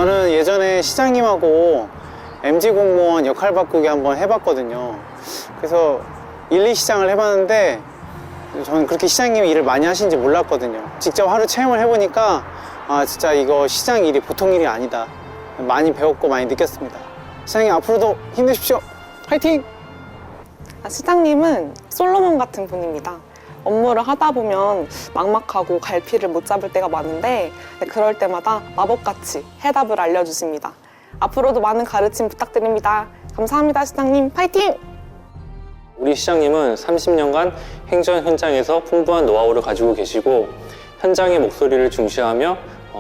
저는 예전에 시장님하고 MG 공무원 역할 바꾸기 한번 해봤거든요. 그래서 1, 2시장을 해봤는데 저는 그렇게 시장님이 일을 많이 하신지 몰랐거든요. 직접 하루 체험을 해보니까 아 진짜 이거 시장 일이 보통 일이 아니다. 많이 배웠고 많이 느꼈습니다. 시장님 앞으로도 힘내십시오. 화이팅! 시장님은 솔로몬 같은 분입니다. 업무를 하다 보면 막막하고 갈피를 못 잡을 때가 많은데 그럴 때마다 마법같이 해답을 알려주십니다. 앞으로도 많은 가르침 부탁드립니다. 감사합니다, 시장님. 파이팅! 우리 시장님은 30년간 행정 현장에서 풍부한 노하우를 가지고 계시고 현장의 목소리를 중시하며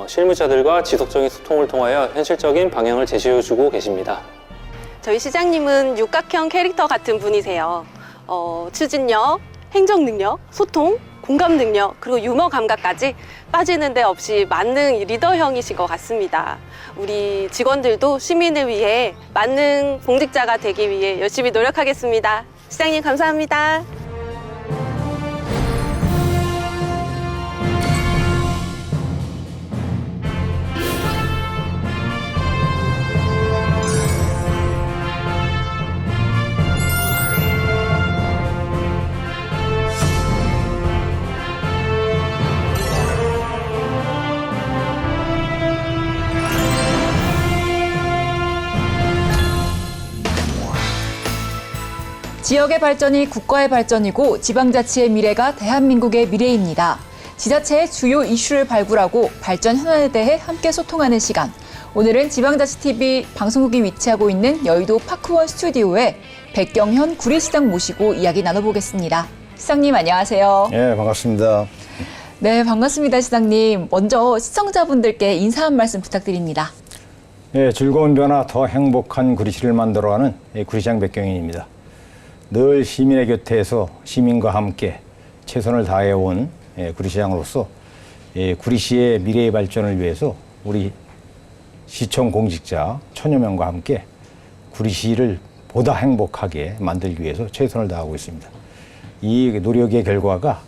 실무자들과 지속적인 소통을 통하여 현실적인 방향을 제시해주고 계십니다. 저희 시장님은 육각형 캐릭터 같은 분이세요. 추진력, 행정 능력, 소통, 공감 능력, 그리고 유머 감각까지 빠지는 데 없이 만능 리더형이신 것 같습니다. 우리 직원들도 시민을 위해 만능 공직자가 되기 위해 열심히 노력하겠습니다. 시장님 감사합니다. 지역의 발전이 국가의 발전이고 지방자치의 미래가 대한민국의 미래입니다. 지자체의 주요 이슈를 발굴하고 발전 현안에 대해 함께 소통하는 시간. 오늘은 지방자치TV 방송국이 위치하고 있는 여의도 파크원 스튜디오에 백경현 구리시장 모시고 이야기 나눠보겠습니다. 시장님 안녕하세요. 네, 반갑습니다. 네, 반갑습니다, 시장님. 먼저 시청자분들께 인사 한 말씀 부탁드립니다. 네, 즐거운 변화 더 행복한 구리시를 만들어가는 구리시장 백경현입니다. 늘 시민의 곁에서 시민과 함께 최선을 다해온 구리시장으로서 구리시의 미래의 발전을 위해서 우리 시청 공직자 천여 명과 함께 구리시를 보다 행복하게 만들기 위해서 최선을 다하고 있습니다. 이 노력의 결과가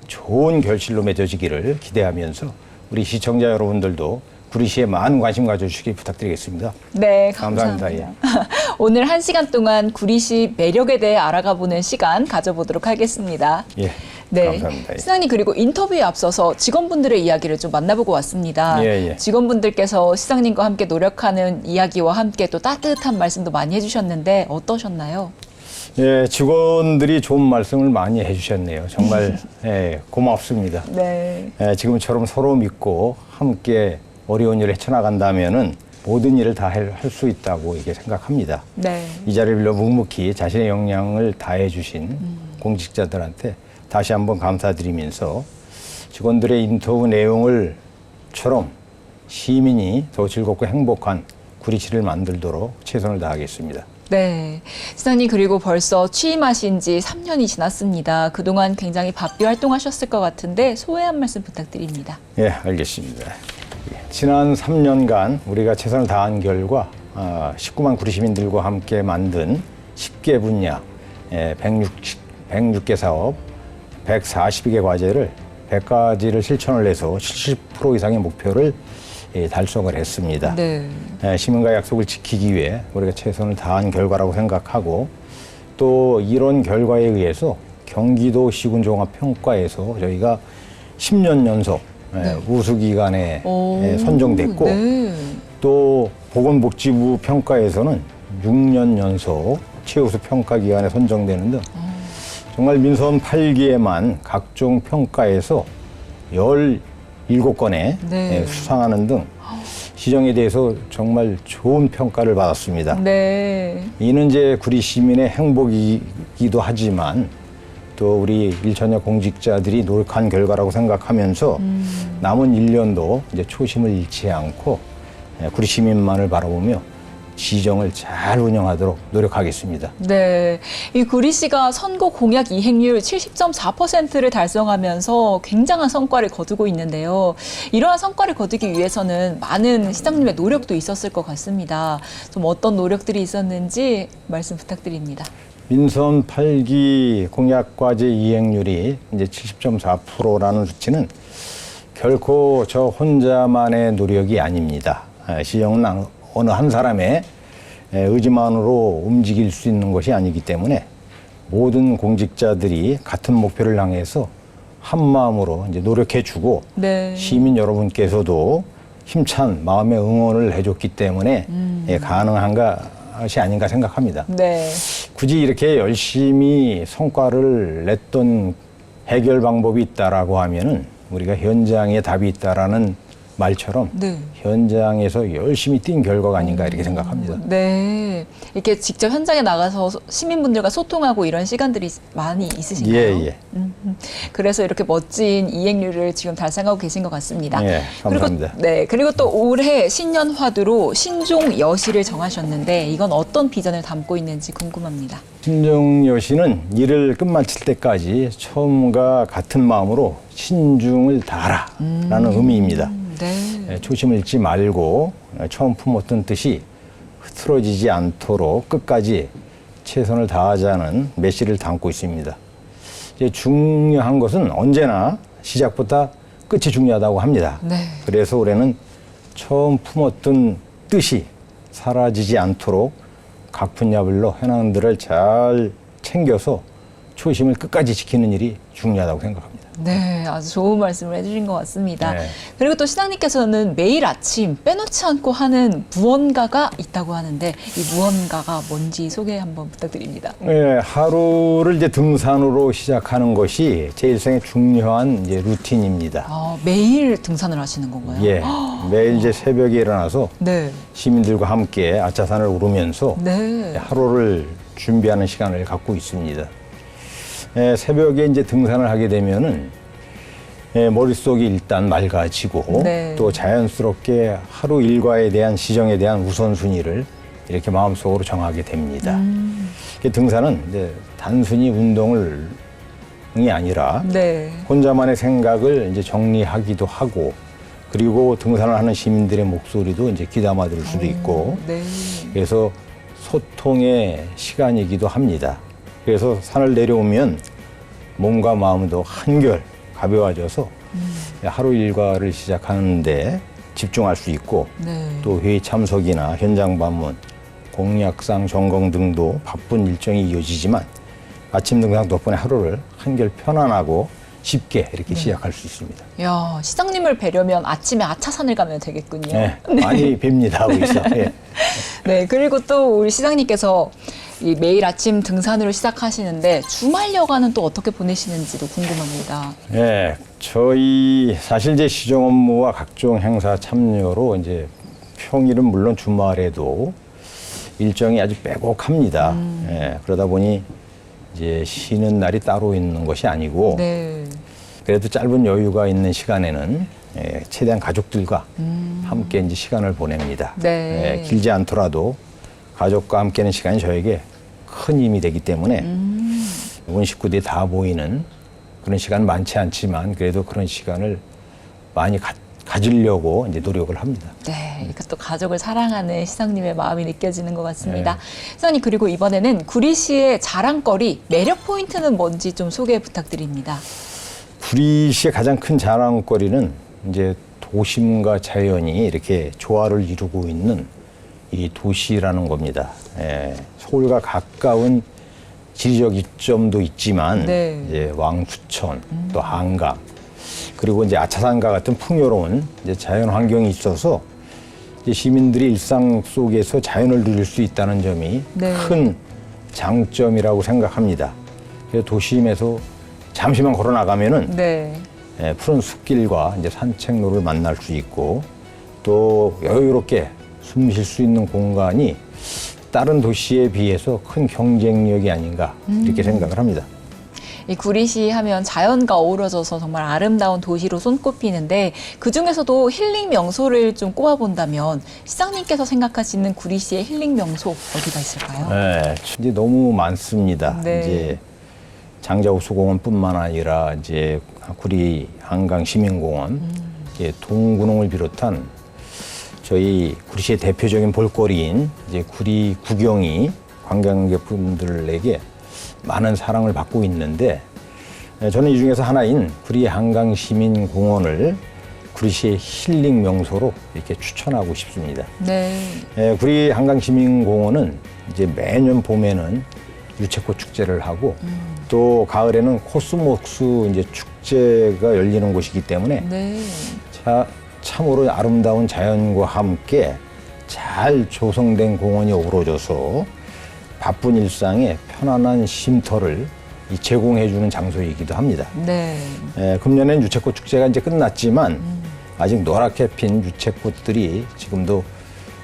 좋은 결실로 맺어지기를 기대하면서 우리 시청자 여러분들도 구리시에 많은 관심 가져주시기 부탁드리겠습니다. 네, 감사합니다. 예. 오늘 1시간 동안 구리시 매력에 대해 알아가보는 시간 가져보도록 하겠습니다. 예, 네, 감사합니다. 예. 시장님 그리고 인터뷰에 앞서서 직원분들의 이야기를 좀 만나보고 왔습니다. 예. 직원분들께서 시장님과 함께 노력하는 이야기와 함께 또 따뜻한 말씀도 많이 해주셨는데 어떠셨나요? 예, 직원들이 좋은 말씀을 많이 해주셨네요. 정말 고맙습니다. 네. 지금처럼 서로 믿고 함께 어려운 일을 헤쳐나간다면은 모든 일을 다 할 수 있다고 이게 생각합니다. 네. 이 자리를 빌려 묵묵히 자신의 역량을 다해 주신 공직자들한테 다시 한번 감사드리면서 직원들의 인터뷰 내용을처럼 시민이 더 즐겁고 행복한 구리시를 만들도록 최선을 다하겠습니다. 네. 시장님 그리고 벌써 취임하신 지 3년이 지났습니다. 그동안 굉장히 바삐 활동하셨을 것 같은데 소회 한 말씀 부탁드립니다. 예, 알겠습니다. 지난 3년간 우리가 최선을 다한 결과 19만 구리 시민들과 함께 만든 10개 분야, 106개 사업, 142개 과제를 100가지를 실천을 해서 70% 이상의 목표를 달성을 했습니다. 네. 시민과의 약속을 지키기 위해 우리가 최선을 다한 결과라고 생각하고 또 이런 결과에 의해서 경기도 시군종합평가에서 저희가 10년 연속 우수기관에 선정됐고 또 보건복지부 평가에서는 6년 연속 최우수 평가기관에 선정되는 등 정말 민선 8기에만 각종 평가에서 17건에 수상하는 등 시정에 대해서 정말 좋은 평가를 받았습니다. 네. 이는 이제 구리 시민의 행복이기도 하지만 또 우리 일천여 공직자들이 노력한 결과라고 생각하면서 남은 1년도 이제 초심을 잃지 않고 구리 시민만을 바라보며 시정을 잘 운영하도록 노력하겠습니다. 네, 이 구리시가 선거 공약 이행률 70.4%를 달성하면서 굉장한 성과를 거두고 있는데요. 이러한 성과를 거두기 위해서는 많은 시장님의 노력도 있었을 것 같습니다. 좀 어떤 노력들이 있었는지 말씀 부탁드립니다. 민선 8기 공약과제 이행률이 이제 70.4%라는 수치는 결코 저 혼자만의 노력이 아닙니다. 시정은 어느 한 사람의 의지만으로 움직일 수 있는 것이 아니기 때문에 모든 공직자들이 같은 목표를 향해서 한 마음으로 이제 노력해주고 네. 시민 여러분께서도 힘찬 마음의 응원을 해줬기 때문에 가능한 것이 아닌가 생각합니다. 네. 굳이 이렇게 열심히 성과를 냈던 해결 방법이 있다라고 하면은 우리가 현장에 답이 있다라는 말처럼 네. 현장에서 열심히 뛴 결과가 아닌가 이렇게 생각합니다. 네. 이렇게 직접 현장에 나가서 시민분들과 소통하고 이런 시간들이 많이 있으신가요? 예. 그래서 이렇게 멋진 이행률을 지금 달성하고 계신 것 같습니다. 예, 감사합니다. 그리고 또 올해 신년 화두로 신종 여시를 정하셨는데 이건 어떤 비전을 담고 있는지 궁금합니다. 신종 여시는 일을 끝마칠 때까지 처음과 같은 마음으로 신중을 다하라라는 의미입니다. 네. 초심을 잃지 말고 처음 품었던 뜻이 흐트러지지 않도록 끝까지 최선을 다하자는 메시지를 담고 있습니다. 이제 중요한 것은 언제나 시작보다 끝이 중요하다고 합니다. 네. 그래서 올해는 처음 품었던 뜻이 사라지지 않도록 각 분야별로 현안들을 잘 챙겨서 초심을 끝까지 지키는 일이 중요하다고 생각합니다. 네, 아주 좋은 말씀을 해주신 것 같습니다. 네. 그리고 또 시장님께서는 매일 아침 빼놓지 않고 하는 무언가가 있다고 하는데 이 무언가가 뭔지 소개 한번 부탁드립니다. 네, 하루를 이제 등산으로 시작하는 것이 제 일생의 중요한 이제 루틴입니다. 매일 등산을 하시는 건가요? 예, 매일 이제 새벽에 일어나서 네. 시민들과 함께 아차산을 오르면서 네. 하루를 준비하는 시간을 갖고 있습니다. 새벽에 이제 등산을 하게 되면은 머릿속이 일단 맑아지고 네. 또 자연스럽게 하루 일과에 대한 시정에 대한 우선순위를 이렇게 마음속으로 정하게 됩니다. 등산은 이제 단순히 운동이 아니라 네. 혼자만의 생각을 이제 정리하기도 하고 그리고 등산을 하는 시민들의 목소리도 이제 귀담아 들을 수도 있고 네. 그래서 소통의 시간이기도 합니다. 그래서 산을 내려오면 몸과 마음도 한결 가벼워져서 하루 일과를 시작하는데 집중할 수 있고 네. 또 회의 참석이나 현장 방문, 공약상 전공 등도 바쁜 일정이 이어지지만 아침 등산 덕분에 하루를 한결 편안하고 쉽게 이렇게 시작할 수 있습니다. 야, 시장님을 뵈려면 아침에 아차산을 가면 되겠군요. 네, 많이 뵙니다, 거기서. 예. 네, 그리고 또 우리 시장님께서 이 매일 아침 등산으로 시작하시는데 주말 여가는 또 어떻게 보내시는지도 궁금합니다. 예, 저희 사실 이제 시정 업무와 각종 행사 참여로 이제 평일은 물론 주말에도 일정이 아주 빼곡합니다. 예, 그러다 보니 이제 쉬는 날이 따로 있는 것이 아니고 네. 그래도 짧은 여유가 있는 시간에는 최대한 가족들과 함께 이제 시간을 보냅니다. 네. 길지 않더라도 가족과 함께하는 시간이 저에게 큰 힘이 되기 때문에 온 식구들이 다 모이는 그런 시간은 많지 않지만 그래도 그런 시간을 많이 가지려고 이제 노력을 합니다. 네, 이것도 가족을 사랑하는 시장님의 마음이 느껴지는 것 같습니다. 시장님, 그리고 이번에는 구리시의 자랑거리, 매력 포인트는 뭔지 좀 소개 부탁드립니다. 구리시의 가장 큰 자랑거리는 이제 도심과 자연이 이렇게 조화를 이루고 있는 이 도시라는 겁니다. 서울과 가까운 지리적 이점도 있지만 네. 이제 왕수천 또 한강 그리고 이제 아차산과 같은 풍요로운 이제 자연 환경이 있어서 이제 시민들이 일상 속에서 자연을 누릴 수 있다는 점이 네. 큰 장점이라고 생각합니다. 그래서 도심에서 잠시만 걸어 나가면은 네. 푸른 숲길과 이제 산책로를 만날 수 있고 또 여유롭게 숨 쉴 수 있는 공간이 다른 도시에 비해서 큰 경쟁력이 아닌가 이렇게 생각을 합니다. 이 구리시 하면 자연과 어우러져서 정말 아름다운 도시로 손꼽히는데 그중에서도 힐링 명소를 좀 꼽아본다면 시장님께서 생각하시는 구리시의 힐링 명소 어디가 있을까요? 네, 이제 너무 많습니다. 네. 이제 장자호수공원뿐만 아니라 이제 구리 한강 시민공원, 이제 동군홍을 비롯한 저희 구리시의 대표적인 볼거리인 이제 구리 구경이 관광객분들에게 많은 사랑을 받고 있는데 저는 이 중에서 하나인 구리 한강 시민공원을 구리시의 힐링 명소로 이렇게 추천하고 싶습니다. 네. 구리 한강시민공원은 이제 매년 봄에는 유채꽃 축제를 하고 또 가을에는 코스모스 이제 축제가 열리는 곳이기 때문에 네. 참으로 아름다운 자연과 함께 잘 조성된 공원이 어우러져서 바쁜 일상에 편안한 쉼터를 제공해주는 장소이기도 합니다. 네. 금년엔 유채꽃 축제가 이제 끝났지만 아직 노랗게 핀 유채꽃들이 지금도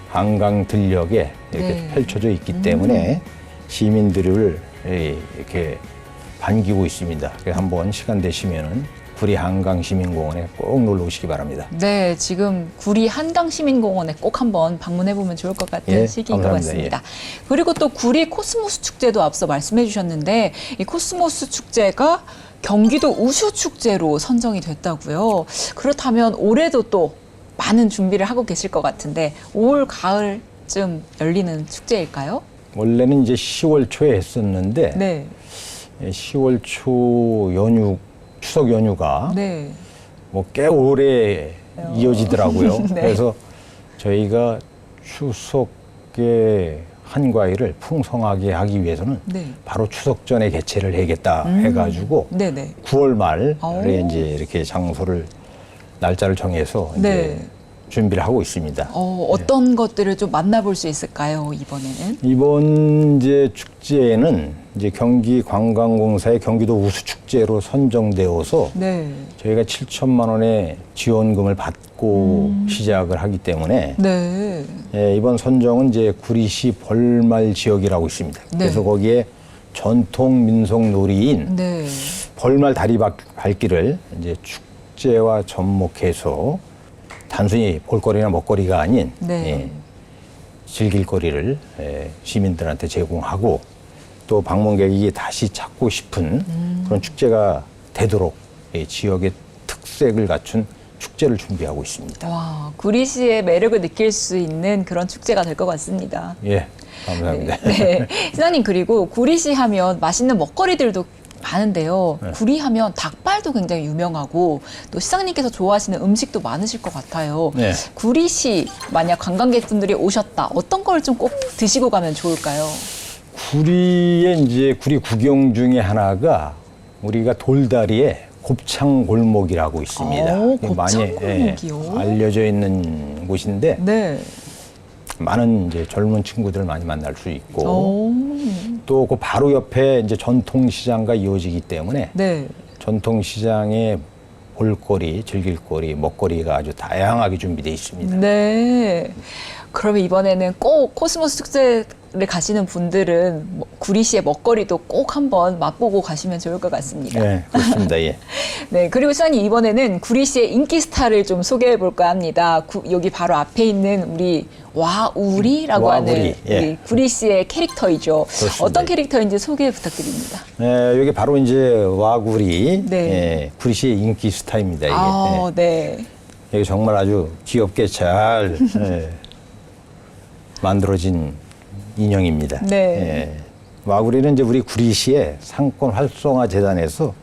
한강 들녘에 이렇게 네. 펼쳐져 있기 때문에 시민들을 이렇게 반기고 있습니다. 그래서 한번 시간 되시면은 구리 한강시민공원에 꼭 놀러 오시기 바랍니다. 네, 지금 구리 한강시민공원에 꼭 한번 방문해보면 좋을 것 같은 예, 시기인 것 감사합니다. 같습니다. 그리고 또 구리 코스모스 축제도 앞서 말씀해 주셨는데 이 코스모스 축제가 경기도 우수축제로 선정이 됐다고요. 그렇다면 올해도 또 많은 준비를 하고 계실 것 같은데 올 가을쯤 열리는 축제일까요? 원래는 이제 10월 초에 했었는데 네. 10월 초 연휴, 추석 연휴가 네. 뭐 꽤 오래 이어지더라고요. 네. 그래서 저희가 추석의 한과일을 풍성하게 하기 위해서는 네. 바로 추석 전에 개최를 해야겠다 해가지고 네네. 9월 말에 오. 이제 이렇게 장소를 날짜를 정해서 이제 네. 준비를 하고 있습니다. 어떤 것들을 좀 만나볼 수 있을까요, 이번에는? 이번 이제 축제에는 이제 경기관광공사의 경기도 우수축제로 선정되어서 네. 저희가 7천만 원의 지원금을 받고 시작을 하기 때문에 네. 이번 선정은 이제 구리시 벌말 지역이라고 있습니다. 네. 그래서 거기에 전통 민속 놀이인 네. 벌말 다리밟기를 이제 축제와 접목해서 단순히 볼거리나 먹거리가 아닌 네. 즐길 거리를 시민들한테 제공하고 또 방문객이 다시 찾고 싶은 그런 축제가 되도록 지역의 특색을 갖춘 축제를 준비하고 있습니다. 와, 구리시의 매력을 느낄 수 있는 그런 축제가 될 것 같습니다. 예, 감사합니다. 네. 시장님, 그리고 구리시 하면 맛있는 먹거리들도 많은데요. 네. 구리 하면 닭발도 굉장히 유명하고 또 시장님께서 좋아하시는 음식도 많으실 것 같아요. 네. 구리시 만약 관광객분들이 오셨다. 어떤 걸 좀 꼭 드시고 가면 좋을까요? 구리의 이제 구리 구경 중에 하나가 우리가 돌다리에 곱창 골목이라고 있습니다. 곱창 골목이요? 알려져 있는 곳인데 네. 많은 이제 젊은 친구들 많이 만날 수 있고 오. 또 그 바로 옆에 이제 전통시장과 이어지기 때문에 네. 전통시장에 볼거리, 즐길거리, 먹거리가 아주 다양하게 준비되어 있습니다. 네. 그러면 이번에는 꼭 코스모스 축제를 가시는 분들은 구리시의 먹거리도 꼭 한번 맛보고 가시면 좋을 것 같습니다. 네, 그렇습니다. 예. 네, 그리고 시장님 이번에는 구리시의 인기 스타를 좀 소개해 볼까 합니다. 여기 바로 앞에 있는 우리 와우리라고 와구리, 하는 예. 우리 구리시의 캐릭터이죠. 그렇습니다. 어떤 캐릭터인지 소개 부탁드립니다. 여기 바로 이제 와구리, 네. 구리시의 인기 스타입니다. 이게. 아, 네. 여기 정말 아주 귀엽게 잘 만들어진 인형입니다. 네. 와구리는 이제 우리 구리시의 상권 활성화 재단에서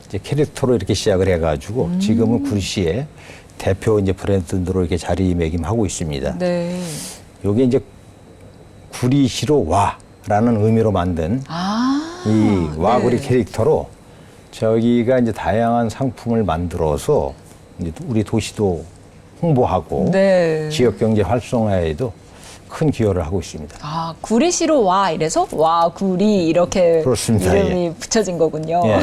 이제 캐릭터로 이렇게 시작을 해가지고 지금은 구리시의 대표 이제 브랜드로 이렇게 자리매김하고 있습니다. 네. 요게 이제 구리시로 와라는 의미로 만든 이 와구리 네. 캐릭터로 저기가 이제 다양한 상품을 만들어서 이제 우리 도시도 홍보하고 네. 지역 경제 활성화에도 큰 기여를 하고 있습니다. 아, 구리시로 와 이래서 와구리 이렇게 그렇습니다. 이름이 예. 붙여진 거군요. 예.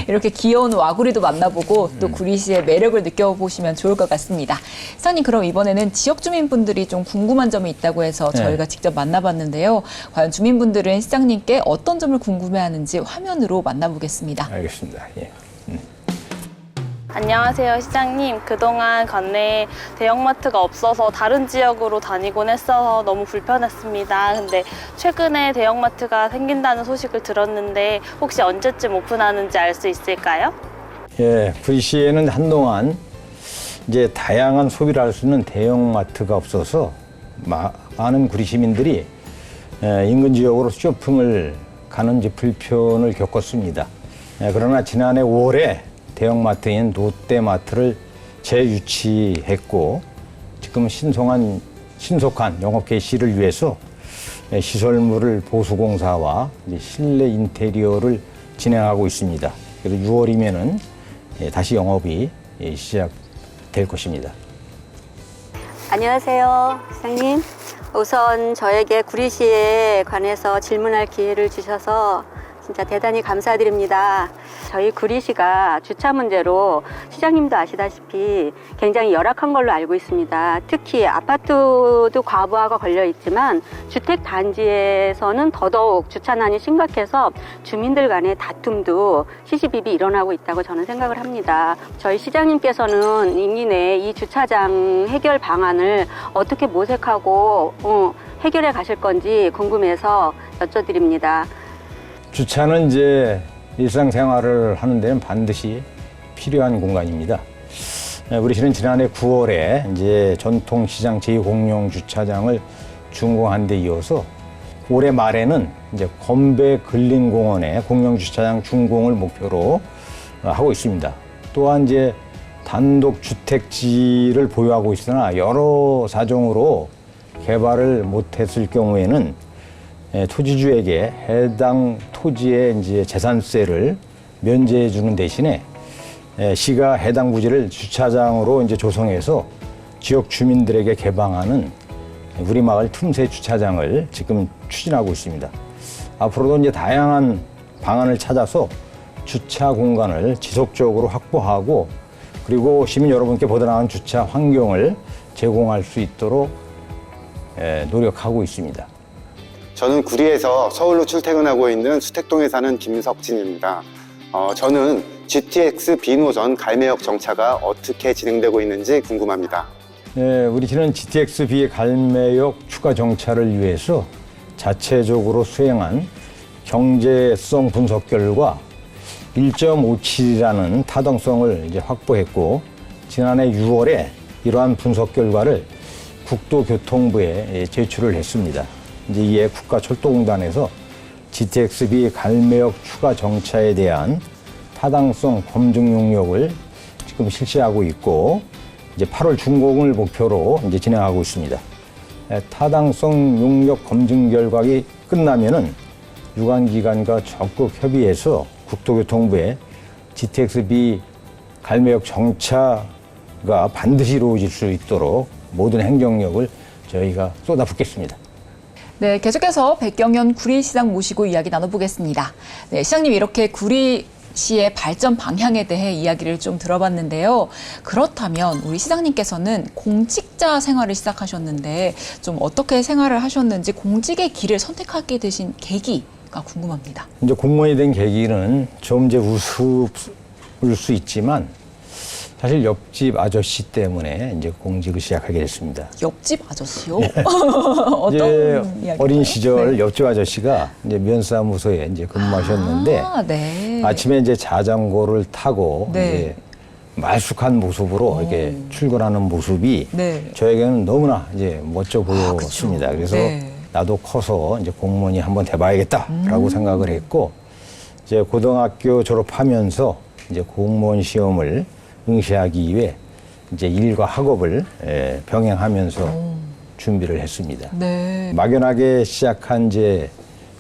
이렇게 귀여운 와구리도 만나보고 또 구리시의 매력을 느껴보시면 좋을 것 같습니다. 사장님, 그럼 이번에는 지역 주민분들이 좀 궁금한 점이 있다고 해서 네. 저희가 직접 만나봤는데요. 과연 주민분들은 시장님께 어떤 점을 궁금해하는지 화면으로 만나보겠습니다. 알겠습니다. 예. 안녕하세요, 시장님. 그동안 관내에 대형마트가 없어서 다른 지역으로 다니곤 했어서 너무 불편했습니다. 근데 최근에 대형마트가 생긴다는 소식을 들었는데 혹시 언제쯤 오픈하는지 알 수 있을까요? 예, 구리시에는 한동안 이제 다양한 소비를 할 수 있는 대형마트가 없어서 많은 구리 시민들이 인근 지역으로 쇼핑을 가는 이제 불편을 겪었습니다. 그러나 지난해 5월에 대형마트인 롯데마트를 재유치했고 지금 신속한 영업 개시를 위해서 시설물을 보수공사와 실내 인테리어를 진행하고 있습니다. 그래서 6월이면은 다시 영업이 시작될 것입니다. 안녕하세요, 사장님. 우선 저에게 구리시에 관해서 질문할 기회를 주셔서 진짜 대단히 감사드립니다. 저희 구리시가 주차 문제로 시장님도 아시다시피 굉장히 열악한 걸로 알고 있습니다. 특히 아파트도 과부하가 걸려 있지만 주택 단지에서는 더더욱 주차난이 심각해서 주민들 간의 다툼도 시시비비 일어나고 있다고 저는 생각을 합니다. 저희 시장님께서는 임기 내에 이 주차장 해결 방안을 어떻게 모색하고 해결해 가실 건지 궁금해서 여쭤드립니다. 주차는 이제 일상생활을 하는 데는 반드시 필요한 공간입니다. 우리 시는 지난해 9월에 이제 전통시장 제2공용 주차장을 준공한 데 이어서 올해 말에는 이제 건배 근린공원에 공용 주차장 준공을 목표로 하고 있습니다. 또한 이제 단독 주택지를 보유하고 있으나 여러 사정으로 개발을 못했을 경우에는 토지주에게 해당 토지의 이제 재산세를 면제해 주는 대신에 시가 해당 부지를 주차장으로 이제 조성해서 지역 주민들에게 개방하는 우리 마을 틈새 주차장을 지금 추진하고 있습니다. 앞으로도 이제 다양한 방안을 찾아서 주차 공간을 지속적으로 확보하고 그리고 시민 여러분께 보다 나은 주차 환경을 제공할 수 있도록 노력하고 있습니다. 저는 구리에서 서울로 출퇴근하고 있는 수택동에 사는 김석진입니다. 저는 GTX 비노선 갈매역 정차가 어떻게 진행되고 있는지 궁금합니다. 네, 우리 시는 GTX B 갈매역 추가 정차를 위해서 자체적으로 수행한 경제성 분석 결과 1.57이라는 타당성을 이제 확보했고 지난해 6월에 이러한 분석 결과를 국토교통부에 제출을 했습니다. 이제 이에 국가철도공단에서 GTX-B 갈매역 추가 정차에 대한 타당성 검증 용역을 지금 실시하고 있고 이제 8월 준공을 목표로 이제 진행하고 있습니다. 타당성 용역 검증 결과가 끝나면은 유관기관과 적극 협의해서 국토교통부에 GTX-B 갈매역 정차가 반드시 이루어질 수 있도록 모든 행정력을 저희가 쏟아붓겠습니다. 네, 계속해서 백경현 구리시장 모시고 이야기 나눠보겠습니다. 네, 시장님 이렇게 구리시의 발전 방향에 대해 이야기를 좀 들어봤는데요. 그렇다면 우리 시장님께서는 공직자 생활을 시작하셨는데 좀 어떻게 생활을 하셨는지 공직의 길을 선택하게 되신 계기가 궁금합니다. 이제 공무원이 된 계기는 좀 이제 우스울 수 있지만 사실 옆집 아저씨 때문에 이제 공직을 시작하게 됐습니다. 옆집 아저씨요? 네. 어떤 이제 이야기인가요? 어린 시절 네. 옆집 아저씨가 이제 면사무소에 이제 근무하셨는데 네. 아침에 이제 자전거를 타고 네. 이제 말쑥한 모습으로 이렇게 출근하는 모습이 네. 저에게는 너무나 이제 멋져 보였습니다. 그쵸. 그래서 네. 나도 커서 이제 공무원이 한번 돼봐야겠다라고 생각을 했고 이제 고등학교 졸업하면서 이제 공무원 시험을 응시하기 위해 이제 일과 학업을 병행하면서 준비를 했습니다. 네. 막연하게 시작한 이제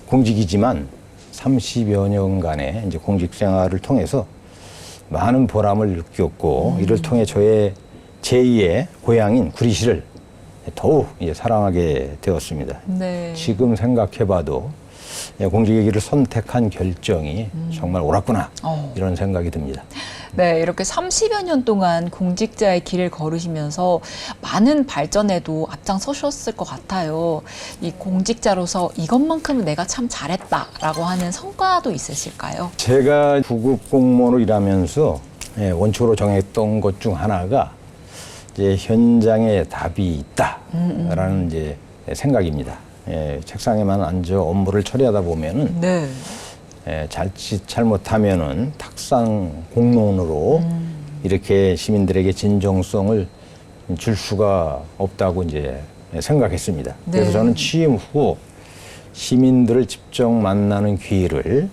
공직이지만 30여 년간의 이제 공직 생활을 통해서 많은 보람을 느꼈고 이를 통해 저의 제2의 고향인 구리시를 더욱 이제 사랑하게 되었습니다. 네. 지금 생각해봐도 공직의 길을 선택한 결정이 정말 옳았구나 이런 생각이 듭니다. 네, 이렇게 30여 년 동안 공직자의 길을 걸으시면서 많은 발전에도 앞장서셨을 것 같아요. 이 공직자로서 이것만큼은 내가 참 잘했다라고 하는 성과도 있으실까요? 제가 구급 공무원으로 일하면서 원칙으로 정했던 것 중 하나가 이제 현장에 답이 있다라는 이제 생각입니다. 책상에만 앉아 업무를 처리하다 보면은 네. 자칫 잘못하면은 탁상 공론으로 이렇게 시민들에게 진정성을 줄 수가 없다고 이제 생각했습니다. 네. 그래서 저는 취임 후 시민들을 직접 만나는 기회를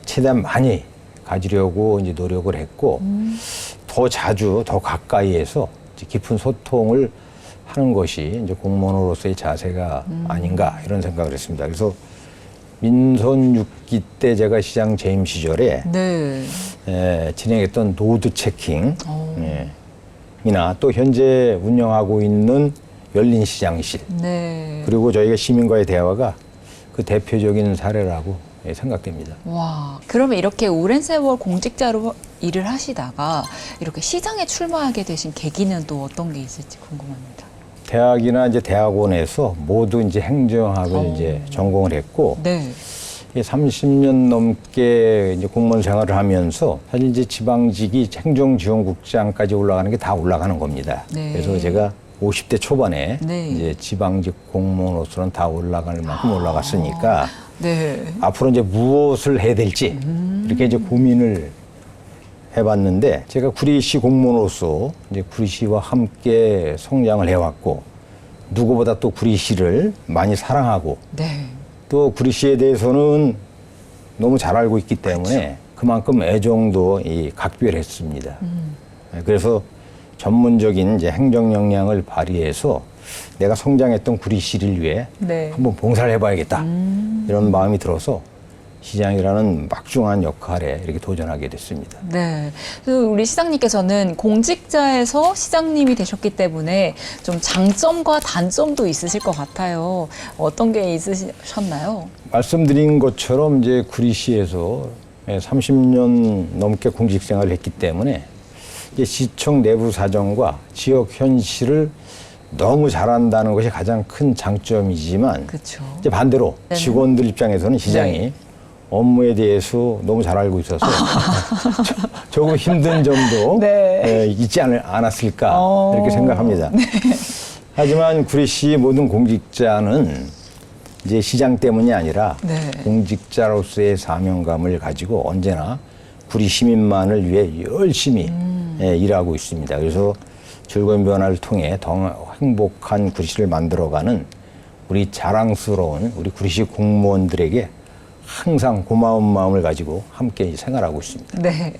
최대한 많이 가지려고 이제 노력을 했고 더 자주, 더 가까이에서 이제 깊은 소통을 하는 것이 이제 공무원으로서의 자세가 아닌가 이런 생각을 했습니다. 그래서 민선 6기 때 제가 시장 재임 시절에 네. 진행했던 노드 체킹 이나 또 현재 운영하고 있는 열린 시장실 네. 그리고 저희가 시민과의 대화가 그 대표적인 사례라고 생각됩니다. 와, 그러면 이렇게 오랜 세월 공직자로 일을 하시다가 이렇게 시장에 출마하게 되신 계기는 또 어떤 게 있을지 궁금합니다. 대학이나 이제 대학원에서 모두 이제 행정학을 이제 전공을 했고 네. 30년 넘게 이제 공무원 생활을 하면서 사실 이제 지방직이 행정지원국장까지 올라가는 게 다 올라가는 겁니다. 네. 그래서 제가 50대 초반에 네. 이제 지방직 공무원으로서는 다 올라갈 만큼 올라갔으니까 네. 앞으로 이제 무엇을 해야 될지 이렇게 이제 고민을 해봤는데 제가 구리시 공무원으로서 이제 구리시와 함께 성장을 해왔고 누구보다 또 구리시를 많이 사랑하고 네. 또 구리시에 대해서는 너무 잘 알고 있기 때문에 그만큼 애정도 각별했습니다. 그래서 전문적인 이제 행정 역량을 발휘해서 내가 성장했던 구리시를 위해 네. 한번 봉사를 해봐야겠다 이런 마음이 들어서 시장이라는 막중한 역할에 이렇게 도전하게 됐습니다. 네. 그래서 우리 시장님께서는 공직자에서 시장님이 되셨기 때문에 좀 장점과 단점도 있으실 것 같아요. 어떤 게 있으셨나요? 말씀드린 것처럼 이제 구리시에서 30년 넘게 공직 생활을 했기 때문에 이제 시청 내부 사정과 지역 현실을 너무 잘한다는 것이 가장 큰 장점이지만 그렇죠. 이제 반대로 네네. 직원들 입장에서는 시장이 네. 업무에 대해서 너무 잘 알고 있어서 조금 힘든 점도 네. 있지 않았을까 이렇게 생각합니다. 네. 하지만 구리시 모든 공직자는 이제 시장 때문이 아니라 네. 공직자로서의 사명감을 가지고 언제나 구리 시민만을 위해 열심히 일하고 있습니다. 그래서 즐거운 변화를 통해 더 행복한 구리시를 만들어가는 우리 자랑스러운 우리 구리시 공무원들에게 항상 고마운 마음을 가지고 함께 생활하고 있습니다. 네.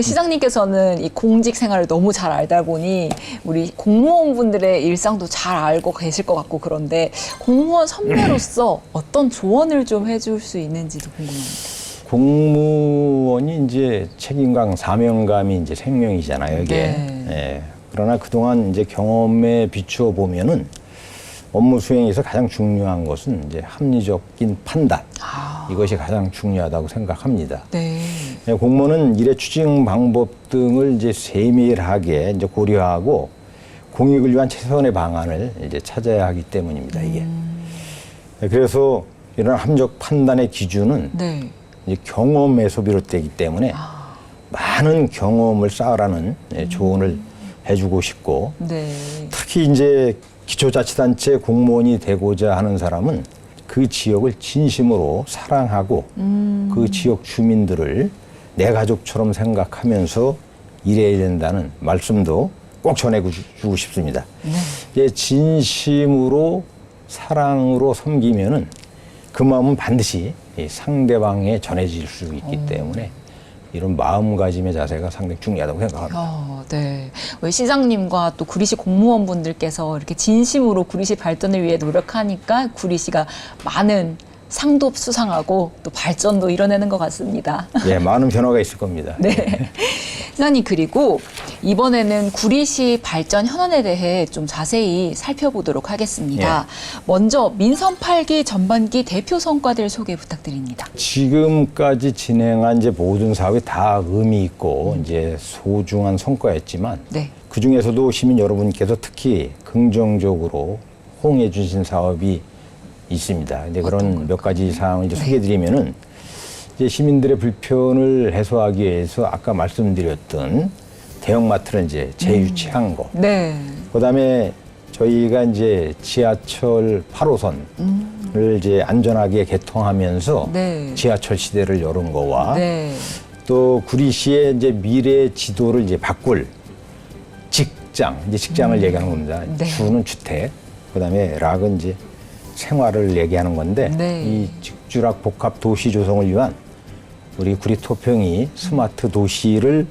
시장님께서는 이 공직 생활을 너무 잘 알다 보니 우리 공무원분들의 일상도 잘 알고 계실 것 같고 그런데 공무원 선배로서 어떤 조언을 좀 해줄 수 있는지도 궁금합니다. 공무원이 이제 책임감, 사명감이 이제 생명이잖아요, 이게. 네. 예. 그러나 그동안 이제 경험에 비추어 보면은 업무 수행에서 가장 중요한 것은 이제 합리적인 판단. 이것이 가장 중요하다고 생각합니다. 네. 공무원은 일의 추진 방법 등을 이제 세밀하게 이제 고려하고 공익을 위한 최선의 방안을 이제 찾아야 하기 때문입니다, 이게. 그래서 이런 합리적 판단의 기준은 네. 이제 경험에서 비롯되기 때문에 많은 경험을 쌓으라는 조언을 해주고 싶고 네. 특히 이제 기초자치단체 공무원이 되고자 하는 사람은 그 지역을 진심으로 사랑하고 그 지역 주민들을 내 가족처럼 생각하면서 일해야 된다는 말씀도 꼭 전해주고 싶습니다. 이제 진심으로 사랑으로 섬기면은 그 마음은 반드시 상대방에 전해질 수 있기 때문에 이런 마음가짐의 자세가 상당히 중요하다고 생각합니다. 네. 우리 시장님과 또 구리시 공무원분들께서 이렇게 진심으로 구리시 발전을 위해 노력하니까 구리시가 많은 상도 수상하고 또 발전도 이뤄내는 것 같습니다. 예, 많은 변화가 있을 겁니다. 네. 시장님, 그리고 이번에는 구리시 발전 현안에 대해 좀 자세히 살펴보도록 하겠습니다. 먼저 민선 8기 전반기 대표 성과들 소개 부탁드립니다. 지금까지 진행한 이제 모든 사업이 다 의미 있고 이제 소중한 성과였지만 네. 그 중에서도 시민 여러분께서 특히 긍정적으로 호응해 주신 사업이 있습니다. 근데 그런 몇 가지 사항을 이제 소개해드리면은 이제 시민들의 불편을 해소하기 위해서 아까 말씀드렸던 대형마트를 이제 재유치한 거. 네. 그다음에 저희가 이제 지하철 8호선을 이제 안전하게 개통하면서 네. 지하철 시대를 열은 거와 네. 또 구리시의 이제 미래 지도를 이제 바꿀 직장, 이제 직장을 얘기하는 겁니다. 네. 주는 주택, 그다음에 락은 이제 생활을 얘기하는 건데 네. 이 직주락 복합 도시 조성을 위한 우리 구리 토평이 스마트 도시를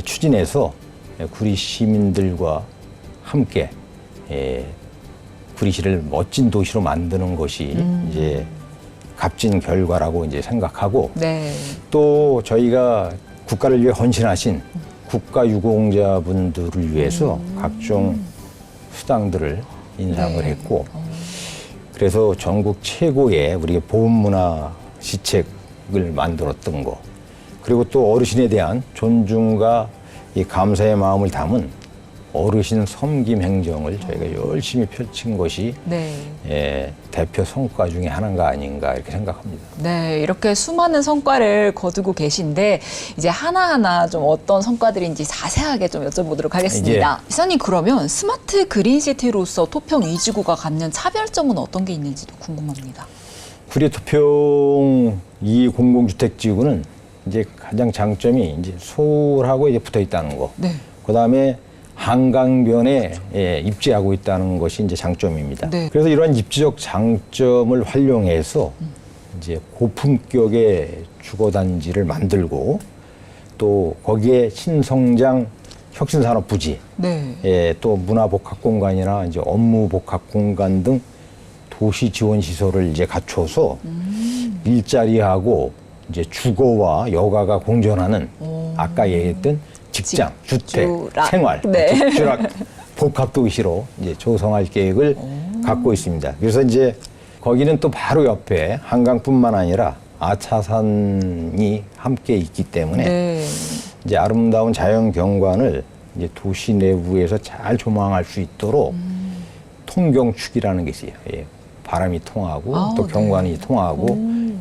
추진해서 구리 시민들과 함께 구리시를 멋진 도시로 만드는 것이 이제 값진 결과라고 이제 생각하고 네. 또 저희가 국가를 위해 헌신하신 국가유공자분들을 위해서 각종 수당들을 인상을 했고 그래서 전국 최고의 우리 보훈문화 시책을 만들었던 거 그리고 또 어르신에 대한 존중과 이 감사의 마음을 담은 어르신 섬김 행정을 저희가 열심히 펼친 것이 네. 대표 성과 중에 하나가 아닌가 이렇게 생각합니다. 네, 이렇게 수많은 성과를 거두고 계신데 이제 하나하나 좀 어떤 성과들인지 자세하게 좀 여쭤보도록 하겠습니다. 이사님 그러면 스마트 그린시티로서 토평 이지구가 갖는 차별점은 어떤 게 있는지도 궁금합니다. 구리 토평 이 공공주택지구는 이제 가장 장점이 이제 서울하고 이제 붙어 있다는 거. 네. 그다음에 한강변에 입지하고 있다는 것이 이제 장점입니다. 네. 그래서 이러한 입지적 장점을 활용해서 이제 고품격의 주거단지를 만들고 또 거기에 신성장 혁신산업부지, 네. 또 문화복합공간이나 이제 업무복합공간 등 도시 지원 시설을 이제 갖춰서 일자리하고 이제 주거와 여가가 공존하는 아까 얘기했던 직장, 주택, 주락. 생활, 네. 주락 복합도시로 이제 조성할 계획을 갖고 있습니다. 그래서 이제 거기는 또 바로 옆에 한강뿐만 아니라 아차산이 함께 있기 때문에 네. 이제 아름다운 자연 경관을 이제 도시 내부에서 잘 조망할 수 있도록 통경축이라는 게 있어요. 예. 바람이 통하고 또 경관이 통하고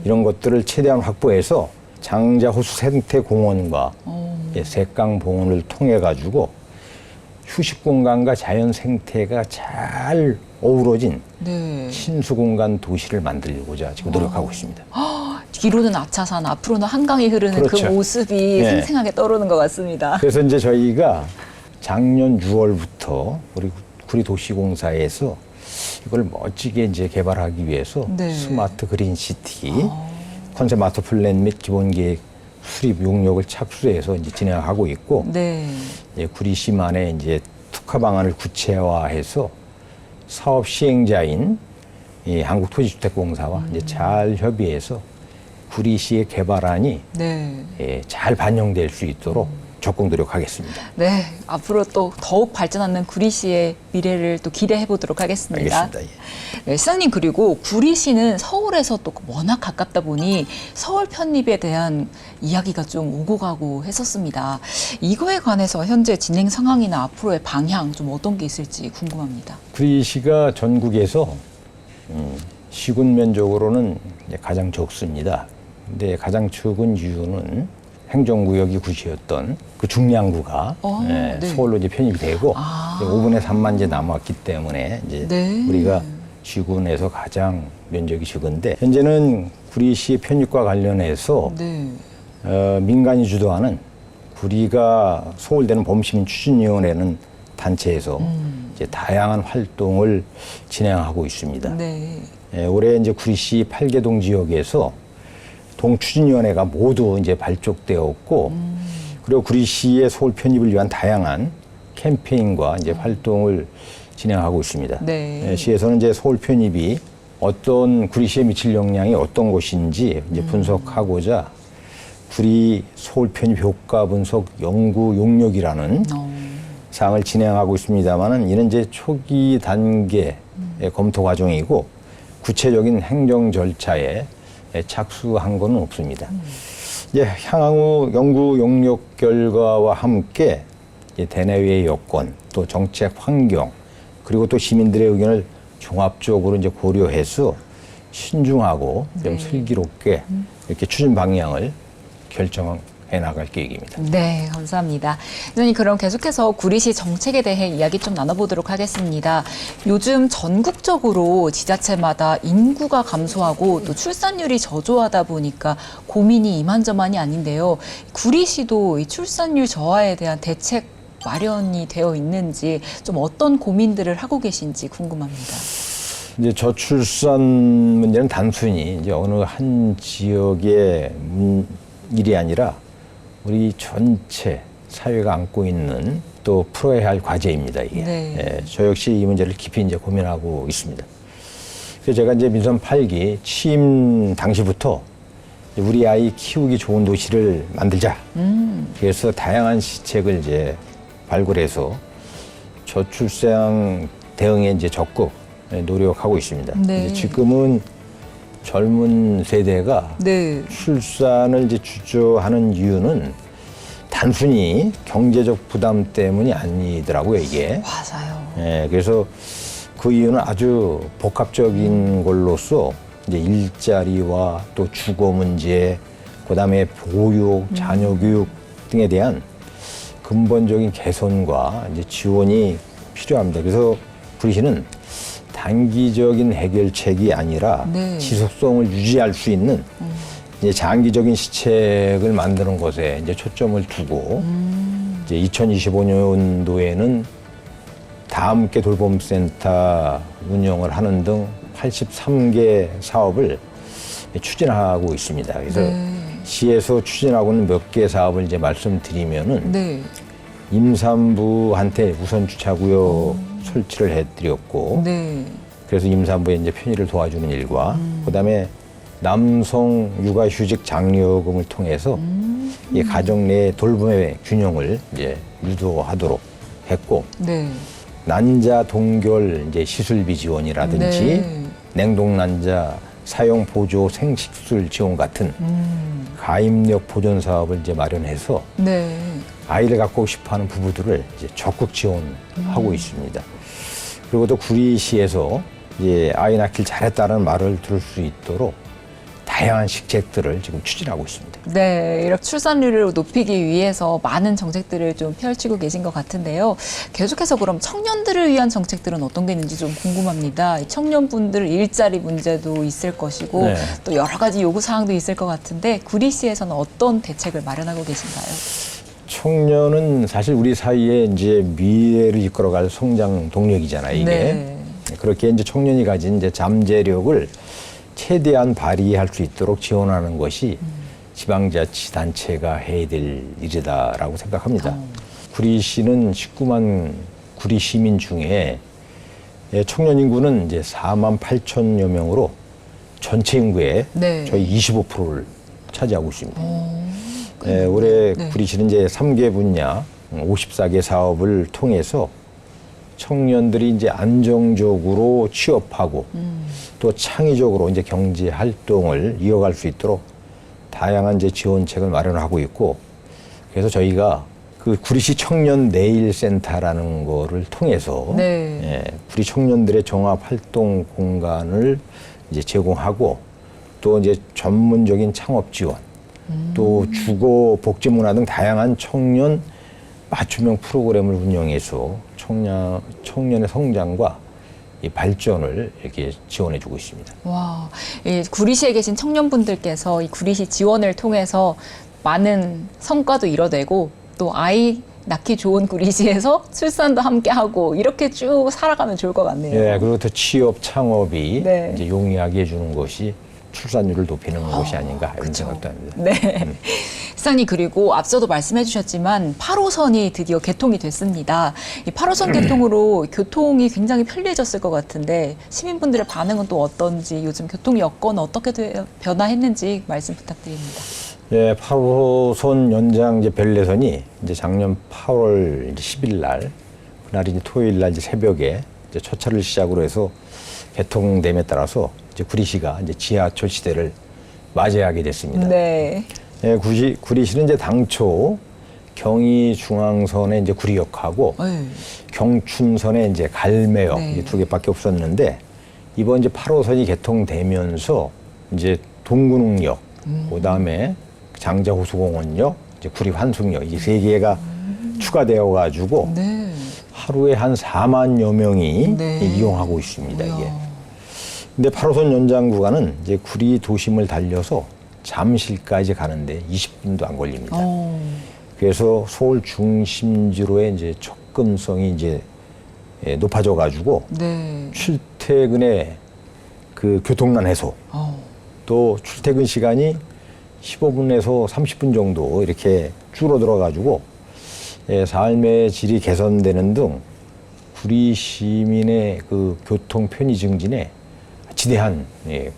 이런 것들을 최대한 확보해서 장자호수 생태공원과 색강봉원을 통해 가지고 휴식 공간과 자연 생태가 잘 어우러진 네. 친수공간 도시를 만들고자 지금 노력하고 있습니다. 뒤로는 아차산, 앞으로는 한강이 흐르는 그렇죠. 그 모습이 네. 생생하게 떠오르는 것 같습니다. 그래서 이제 저희가 작년 6월부터 우리 구리도시공사에서 이걸 멋지게 이제 개발하기 위해서 네. 스마트 그린시티 컨셉 마스터 플랜 및 기본계획 수립 용역을 착수해서 이제 진행하고 있고 네. 구리시만의 이제 특화 방안을 구체화해서 사업 시행자인 이 한국토지주택공사와 이제 잘 협의해서 구리시의 개발안이 네. 잘 반영될 수 있도록 적극 노력하겠습니다. 네, 앞으로 또 더욱 발전하는 구리시의 미래를 또 기대해 보도록 하겠습니다. 알겠습니다. 예. 네, 시장님 그리고 구리시는 서울에서 또 워낙 가깝다 보니 서울 편입에 대한 이야기가 좀 오고 가고 했었습니다. 이거에 관해서 현재 진행 상황이나 앞으로의 방향 좀 어떤 게 있을지 궁금합니다. 구리시가 전국에서 시군 면적으로는 이제 가장 적습니다. 근데 가장 적은 이유는 행정구역이 구시였던 그 중량구가 네. 서울로 이제 편입이 되고 아. 이제 5분의 3만 이제 남았기 때문에 이제 네. 우리가 시군에서 가장 면적이 적은데 현재는 구리시 편입과 관련해서 네. 민간이 주도하는 구리가 서울대는 범시민 추진위원회라는 단체에서 이제 다양한 활동을 진행하고 있습니다. 네. 올해 이제 구리시 8개동 지역에서 동추진위원회가 모두 이제 발족되었고, 그리고 구리시의 서울 편입을 위한 다양한 캠페인과 이제 활동을 진행하고 있습니다. 네. 시에서는 이제 서울 편입이 어떤 구리시에 미칠 영향이 어떤 것인지 이제 분석하고자 구리 서울 편입 효과 분석 연구 용역이라는 사항을 진행하고 있습니다만은 이는 이제 초기 단계의 검토 과정이고 구체적인 행정 절차에 착수한 것은 없습니다. 이제 향후 연구 용역 결과와 함께 대내외의 여건, 또 정책 환경, 그리고 또 시민들의 의견을 종합적으로 이제 고려해서 신중하고 좀 슬기롭게 이렇게 추진 방향을 결정해 나갈 계획입니다. 네, 감사합니다. 선생님, 그럼 계속해서 구리시 정책에 대해 이야기 좀 나눠보도록 하겠습니다. 요즘 전국적으로 지자체마다 인구가 감소하고 또 출산율이 저조하다 보니까 고민이 이만저만이 아닌데요. 구리시도 이 출산율 저하에 대한 대책 마련이 되어 있는지 좀 어떤 고민들을 하고 계신지 궁금합니다. 이제 저출산 문제는 단순히 이제 어느 한 지역의 일이 아니라 우리 전체 사회가 안고 있는 또 풀어야 할 과제입니다, 이게. 네. 예, 저 역시 이 문제를 깊이 이제 고민하고 있습니다. 그래서 제가 이제 민선 8기 취임 당시부터 우리 아이 키우기 좋은 도시를 만들자. 그래서 다양한 시책을 이제 발굴해서 저출생 대응에 이제 적극 노력하고 있습니다. 네. 이제 지금은 젊은 세대가 네. 출산을 이제 주저하는 이유는 단순히 경제적 부담 때문이 아니더라고요, 이게. 맞아요. 예, 그래서 그 이유는 아주 복합적인 걸로서 이제 일자리와 또 주거 문제, 그다음에 보육, 자녀 교육 등에 대한 근본적인 개선과 이제 지원이 필요합니다. 그래서 구리시는 단기적인 해결책이 아니라 네. 지속성을 유지할 수 있는 이제 장기적인 시책을 만드는 것에 이제 초점을 두고 이제 2025년도에는 다 함께 돌봄센터 운영을 하는 등 83개 사업을 추진하고 있습니다. 그래서 네. 시에서 추진하고 있는 몇 개 사업을 이제 말씀드리면은 네. 임산부한테 우선 주차구역 설치를 해드렸고, 네. 그래서 임산부의 이제 편의를 도와주는 일과, 그다음에 남성 육아휴직 장려금을 통해서 이 가정 내 돌봄의 균형을 이제 유도하도록 했고, 네. 난자 동결 이제 시술비 지원이라든지 네. 냉동 난자 사용 보조 생식술 지원 같은 가입력 보존 사업을 이제 마련해서 네. 아이를 갖고 싶어하는 부부들을 이제 적극 지원하고 있습니다. 그리고 또 구리시에서 이제 아이 낳길 잘했다는 말을 들을 수 있도록 다양한 시책들을 지금 추진하고 있습니다. 네, 이렇게 출산율을 높이기 위해서 많은 정책들을 좀 펼치고 계신 것 같은데요. 계속해서 그럼 청년들을 위한 정책들은 어떤 게 있는지 좀 궁금합니다. 이 청년분들 일자리 문제도 있을 것이고 네. 또 여러 가지 요구 사항도 있을 것 같은데 구리시에서는 어떤 대책을 마련하고 계신가요? 청년은 사실 우리 사이에 이제 미래를 이끌어갈 성장 동력이잖아요, 이게. 네. 그렇게 이제 청년이 가진 이제 잠재력을 최대한 발휘할 수 있도록 지원하는 것이 지방자치단체가 해야 될 일이다라고 생각합니다. 구리시는 19만 구리 시민 중에 청년 인구는 이제 4만 8천여 명으로 전체 인구의 네. 저희 25%를 차지하고 있습니다. 올해 네. 구리시는 이제 3개 분야 54개 사업을 통해서 청년들이 이제 안정적으로 취업하고 또 창의적으로 이제 경제 활동을 이어갈 수 있도록 다양한 이제 지원책을 마련하고 있고, 그래서 저희가 그 구리시 청년 내일 센터라는 거를 통해서 네. 구리 청년들의 종합 활동 공간을 이제 제공하고 또 이제 전문적인 창업 지원, 또 주거 복지 문화 등 다양한 청년 맞춤형 프로그램을 운영해서 청년의 성장과 이 발전을 이렇게 지원해주고 있습니다. 와, 이 구리시에 계신 청년분들께서 이 구리시 지원을 통해서 많은 성과도 이뤄내고 또 아이 낳기 좋은 구리시에서 출산도 함께 하고 이렇게 쭉 살아가면 좋을 것 같네요. 예, 그리고 또 취업 창업이 네. 이제 용이하게 해주는 것이 출산율을 높이는 것이 아닌가 이런 그쵸. 생각도 합니다. 네. 시장님, 그리고 앞서도 말씀해 주셨지만 8호선이 드디어 개통이 됐습니다. 이 8호선 개통으로 교통이 굉장히 편리해졌을 것 같은데 시민분들의 반응은 또 어떤지, 요즘 교통 여건 어떻게 변화했는지 말씀 부탁드립니다. 예, 8호선 연장 이제 별내선이 이제 작년 8월 10일 날, 그날이 이제 토요일 날 이제 새벽에 이제 첫 차를 시작으로 해서 개통됨에 따라서 이제 구리시가 이제 지하철 시대를 맞이하게 됐습니다. 네. 예, 구리시는 이제 당초 경의중앙선에 이제 구리역하고 네. 경춘선에 이제 갈매역 네. 이두 개밖에 없었는데 이번 이제 8호선이 개통되면서 이제 동근흥역, 그다음에 장자호수공원역, 이제 구리환승역 이 세 개가 추가되어 가지고 네. 하루에 한 4만여 명이 네. 이용하고 있습니다, 뭐야. 이게. 근데 8호선 연장 구간은 이제 구리 도심을 달려서 잠실까지 가는데 20분도 안 걸립니다. 그래서 서울 중심지로의 이제 접근성이 이제 높아져 가지고 네. 출퇴근의 그 교통난 해소, 또 출퇴근 시간이 15분에서 30분 정도 이렇게 줄어들어 가지고 삶의 질이 개선되는 등 구리 시민의 그 교통 편의 증진에 지대한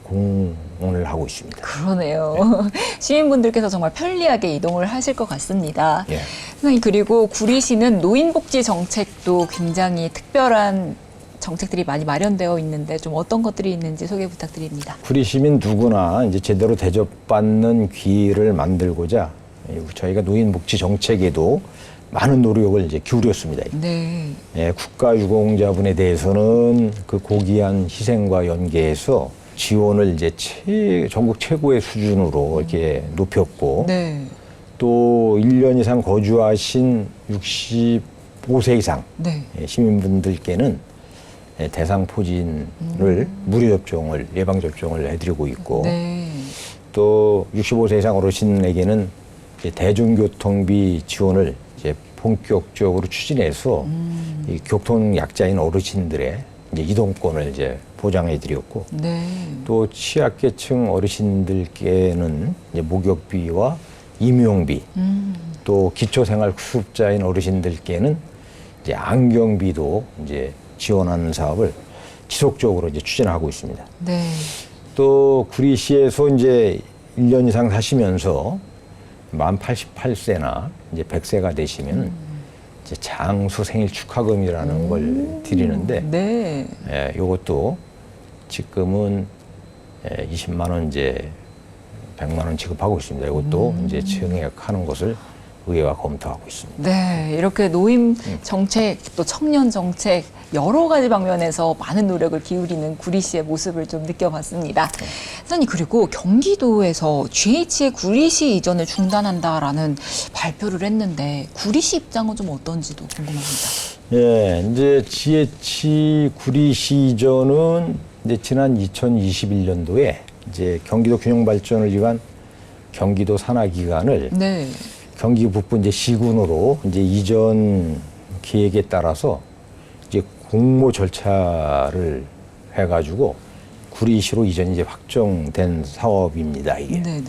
공헌을 하고 있습니다. 그러네요. 시민분들께서 정말 편리하게 이동을 하실 것 같습니다. 예. 선생님, 그리고 구리시는 노인복지 정책도 굉장히 특별한 정책들이 많이 마련되어 있는데 좀 어떤 것들이 있는지 소개 부탁드립니다. 구리 시민 누구나 이제 제대로 대접받는 기회를 만들고자 저희가 노인복지 정책에도 많은 노력을 이제 기울였습니다. 네. 국가유공자분에 대해서는 그 고귀한 희생과 연계해서 지원을 이제 전국 최고의 수준으로 이렇게 높였고, 네. 또 1년 이상 거주하신 65세 이상 네. 시민분들께는 대상 포진을 무료 접종을 예방 접종을 해드리고 있고, 네. 또 65세 이상 어르신에게는 이제 대중교통비 지원을 이제 본격적으로 추진해서 이 교통 약자인 어르신들의 이제 이동권을 이제 보장해드렸고, 네. 또 취약계층 어르신들께는 이제 목욕비와 임용비, 또 기초생활수급자인 어르신들께는 이제 안경비도 이제 지원하는 사업을 지속적으로 이제 추진하고 있습니다. 네. 또 구리시에서 이제 1년 이상 사시면서 만 88세나 이제 100세가 되시면 이제 장수 생일 축하금이라는 걸 드리는데, 네. 요것도 지금은 20만 원 이제 100만 원 지급하고 있습니다. 이것도 이제 증액하는 것을 의회와 검토하고 있습니다. 네, 이렇게 노인 정책, 또 청년 정책 여러 가지 방면에서 많은 노력을 기울이는 구리시의 모습을 좀 느껴봤습니다. 선생님, 그리고 경기도에서 GH의 구리시 이전을 중단한다라는 발표를 했는데 구리시 입장은 좀 어떤지도 궁금합니다. 이제 GH 구리시 이전은 이제 지난 2021년도에 이제 경기도 균형 발전을 위한 경기도 산하 기관을 네. 경기 북부 이제 시군으로 이제 이전 계획에 따라서 이제 공모 절차를 해가지고 구리시로 이전이 이제 확정된 사업입니다, 이게. 네네.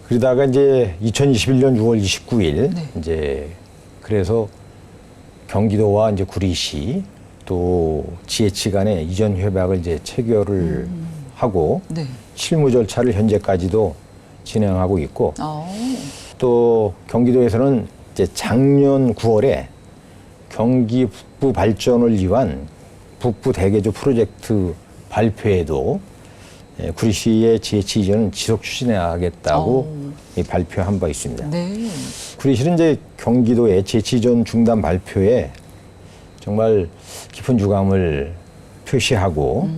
그러다가 이제 2021년 6월 29일 네. 이제 그래서 경기도와 이제 구리시 또 GH 간의 이전 협약을 이제 체결을 하고 네. 실무 절차를 현재까지도 진행하고 있고, 어. 또 경기도에서는 이제 작년 9월에 경기 북부 발전을 위한 북부 대개조 프로젝트 발표에도 구리시의 GH 이전은 지속 추진하겠다고 발표한 바 있습니다. 네. 구리시는 이제 경기도의 GH 이전 중단 발표에 정말 깊은 유감을 표시하고,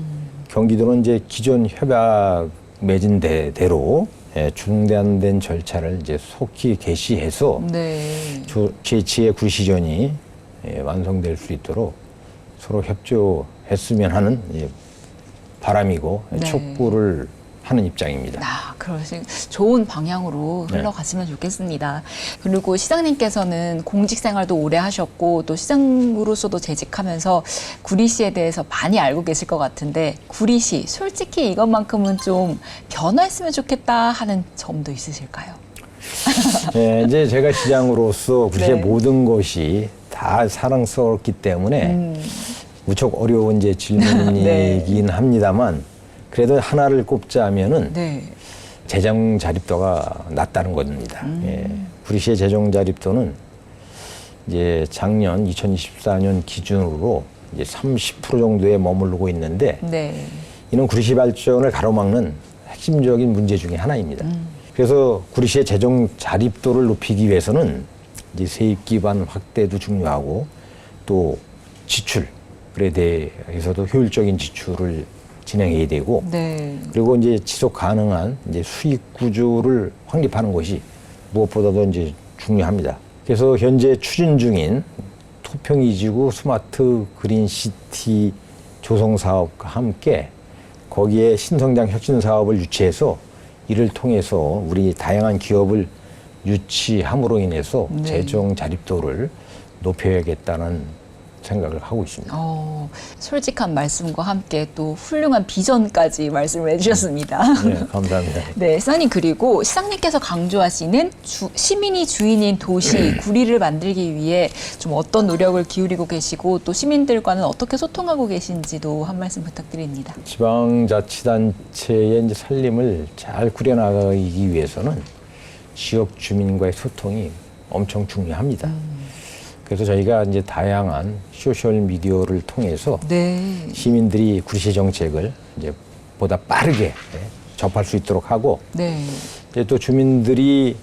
경기도는 이제 기존 협약 맺은 대로 중단된 절차를 이제 속히 개시해서 네. GH의 구리시전이 완성될 수 있도록 서로 협조했으면 하는 바람이고 네. 촉구를 하는 입장입니다. 그러신 좋은 방향으로 흘러갔으면 좋겠습니다. 그리고 시장님께서는 공직 생활도 오래 하셨고 또 시장으로서도 재직하면서 구리시에 대해서 많이 알고 계실 것 같은데, 구리시 솔직히 이것만큼은 좀 변화했으면 좋겠다 하는 점도 있으실까요? 이제 제가 시장으로서 구리시의 네. 모든 것이 다 사랑스럽기 때문에 무척 어려운 이제 질문이긴 네. 합니다만, 그래도 하나를 꼽자면은 네. 재정 자립도가 낮다는 겁니다. 구리시의 재정 자립도는 이제 작년 2024년 기준으로 이제 30% 정도에 머무르고 있는데, 네. 이는 구리시 발전을 가로막는 핵심적인 문제 중에 하나입니다. 그래서 구리시의 재정 자립도를 높이기 위해서는 이제 세입 기반 확대도 중요하고, 또 지출에 대해서도 효율적인 지출을 진행해야 되고, 네. 그리고 이제 지속 가능한 이제 수익 구조를 확립하는 것이 무엇보다도 이제 중요합니다. 그래서 현재 추진 중인 토평이지구 스마트 그린 시티 조성 사업과 함께 거기에 신성장 혁신 사업을 유치해서 이를 통해서 우리 다양한 기업을 유치함으로 인해서 네. 재정 자립도를 높여야겠다는 생각을 하고 있습니다. 솔직한 말씀과 함께 또 훌륭한 비전까지 말씀을 해주셨습니다. 네, 감사합니다. 네, 시장님 그리고 시장님께서 강조하시는 시민이 주인인 도시 구리를 만들기 위해 좀 어떤 노력을 기울이고 계시고 또 시민들과는 어떻게 소통하고 계신지도 한 말씀 부탁드립니다. 지방자치단체의 이제 살림을 잘 꾸려나가기 위해서는 지역 주민과의 소통이 엄청 중요합니다. 그래서 저희가 이제 다양한 소셜 미디어를 통해서 네. 시민들이 구리시 정책을 이제 보다 빠르게 접할 수 있도록 하고 네. 이제 또 주민들이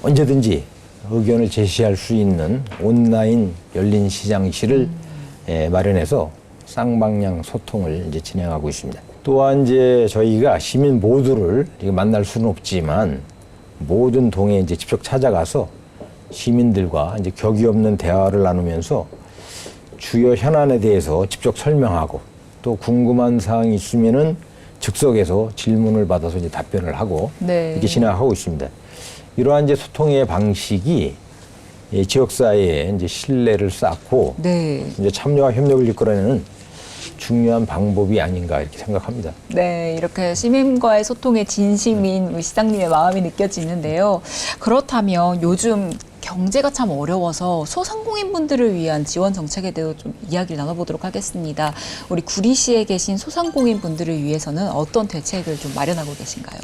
언제든지 의견을 제시할 수 있는 온라인 열린 시장실을 마련해서 쌍방향 소통을 이제 진행하고 있습니다. 또한 이제 저희가 시민 모두를 만날 수는 없지만 모든 동에 이제 직접 찾아가서 시민들과 이제 격이 없는 대화를 나누면서 주요 현안에 대해서 직접 설명하고 또 궁금한 사항이 있으면은 즉석에서 질문을 받아서 이제 답변을 하고 네. 이렇게 진행하고 있습니다. 이러한 이제 소통의 방식이 지역사회에 이제 신뢰를 쌓고 네. 이제 참여와 협력을 이끌어내는 중요한 방법이 아닌가 이렇게 생각합니다. 네, 이렇게 시민과의 소통에 진심인 우리 시장님의 마음이 느껴지는데요. 그렇다면 요즘 경제가 참 어려워서 소상공인분들을 위한 지원 정책에 대해 좀 이야기를 나눠보도록 하겠습니다. 우리 구리시에 계신 소상공인분들을 위해서는 어떤 대책을 좀 마련하고 계신가요?